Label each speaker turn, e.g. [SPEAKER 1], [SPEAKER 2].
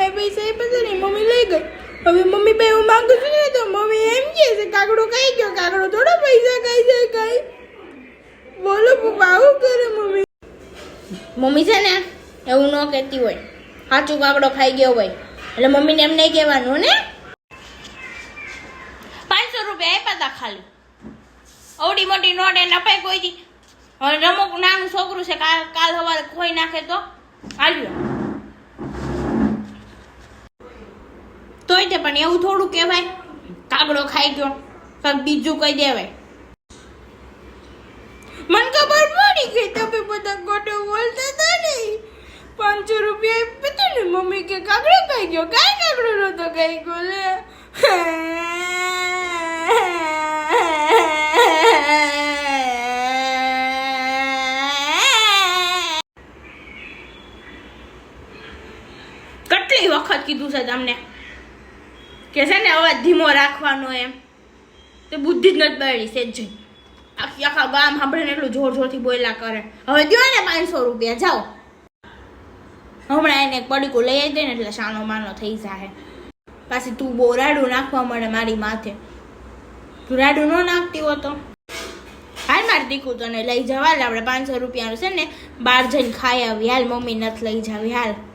[SPEAKER 1] પાસે પૈસા આપ્યા ને મમ્મી લઈ ગઈ. હવે મમ્મી પાસે હું માંગુ છું ને તો મમ્મી એમ કહે છે કાગડો ખાઈ ગયો. કાગડો થોડો પૈસા ખાઈ જાય કઈ. બોલો પપ્પા આવું કરે મમ્મી. મમ્મી છે ને એવું ન કહેતી હોય. સાચું કાગડો ખાઈ ગયો હોય એટલે મમ્મીને એમ નહીં કહેવાનું ને. 500 રૂપિયા આપ્યા હતા ખાલી. અવડી મોટી નોટ એને અપાય કોઈ દી. હવે રમુક નાનું છોકરું છે કાલ સવારે ખોઈ નાખે તો હાલ્યો. તોય તે પણ એવું થોડું કહેવાય કાગડો ખાઈ ગયો કંઈક બીજું કહી દેવાય. મને ખબર પડી ગઈ તમે બધા ખોટું બોલતા હતા ને. 500 રૂપિયા આપ્યા ને મમ્મી કે કાગડો ખાઈ ગયો. કાંઈ કાગડો નતો ખાઈ ગયો લે. કેટલી વખત કીધું છે તમને કે છે ને અવાજ ધીમો રાખવાનો એમ. તે બુદ્ધિ જ નથી બળી છે જ. આખા ગામ સાંભળીને એટલું જોર જોરથી બોલ્યા કરે. હવે દો ને 500 રૂપિયા જાઓ. હમણાં એને એક પડીકું લઈ આવી દે ને એટલે શાનો માનો થઈ જાય. પાછી તું બહુ રાડું નાખવા મળે મારી માથે. તું રાડું ન નાખતી હો તો હાલ મારે દીકું તને લઈ જવા. આપણે 500 રૂપિયાનું છે ને બહાર જઈને ખાઈ આવી. હાલ મમ્મી નથી લઈ જાવી હાલ.